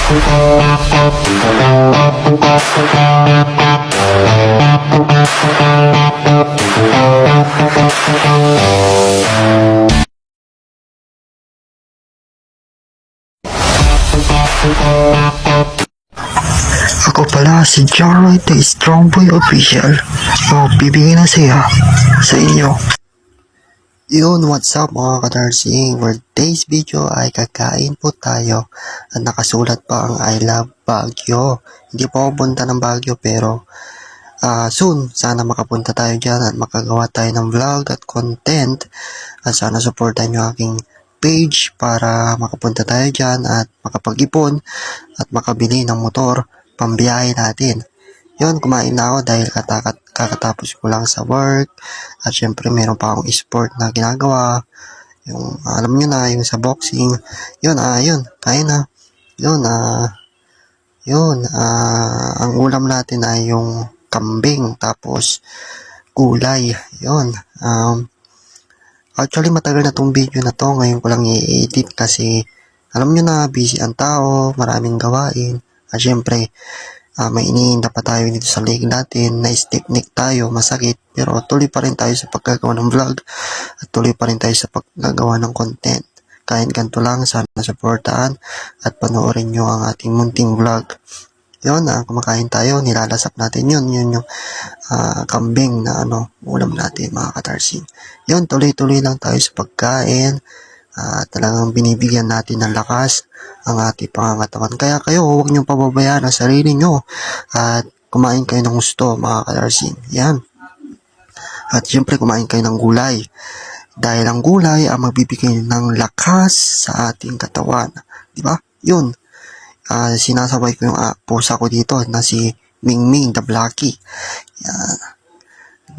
Ako pala si Jarrod the Strong Boy Official. So, bibigyan na siya sa inyo. Yun, what's up mga ka-Darsing? For today's video ay kakain po tayo at nakasulat pa ang I love Baguio. Hindi po ako punta ng Baguio pero soon sana makapunta tayo dyan at makagawa tayo ng vlog at content at sana supportan nyo aking page para makapunta tayo dyan at makapag-ipon at makabili ng motor pambiyahe natin. Yun, kumain na ako dahil kakatapos ko lang sa work at syempre meron pa akong sport na ginagawa, yung alam nyo na, yung sa boxing. Yun, yun, kain na. Yun, ang ulam natin ay yung kambing tapos gulay. Yun, actually matagal na tong video na to, ngayon ko lang i-edit kasi alam nyo na, busy ang tao, maraming gawain. At syempre, may iniinda pa tayo dito sa leg natin, na stiff neck tayo, masakit, pero tuloy pa rin tayo sa paggagawa ng vlog at tuloy pa rin tayo sa paggagawa ng content. Kahit ganito lang, sana supportaan at panoorin nyo ang ating munting vlog. Yun, kumakain tayo, nilalasap natin yun yung kambing na ulam natin mga ka-Darsing. Yun, tuloy-tuloy lang tayo sa pagkain. Talagang binibigyan natin ng lakas ang ating pangangatawan. Kaya kayo, huwag niyong pababayaan ang sarili niyo at kumain kayo ng gusto mga ka-Darsing. Yan. At syempre kumain kayo ng gulay. Dahil ang gulay ang magbibigay ng lakas sa ating katawan. Diba? Yun. Sinasabay ko yung pusa ko dito na si Mingming the Blacky. Yan.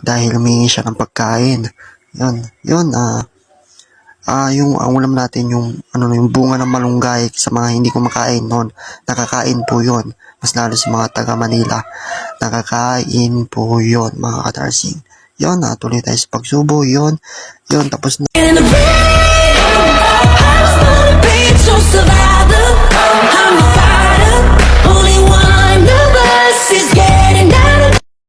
Dahil humingi siya ng pagkain. Yun. Yung ang ulam natin yung bunga ng malunggay sa mga hindi kumakain noon. Nakakain po 'yon. Mas lalo sa mga taga Manila. Nakakain po 'yon mga ka-Darsing. 'Yon, tuloy tayo sa pagsubo 'yon. Tapos na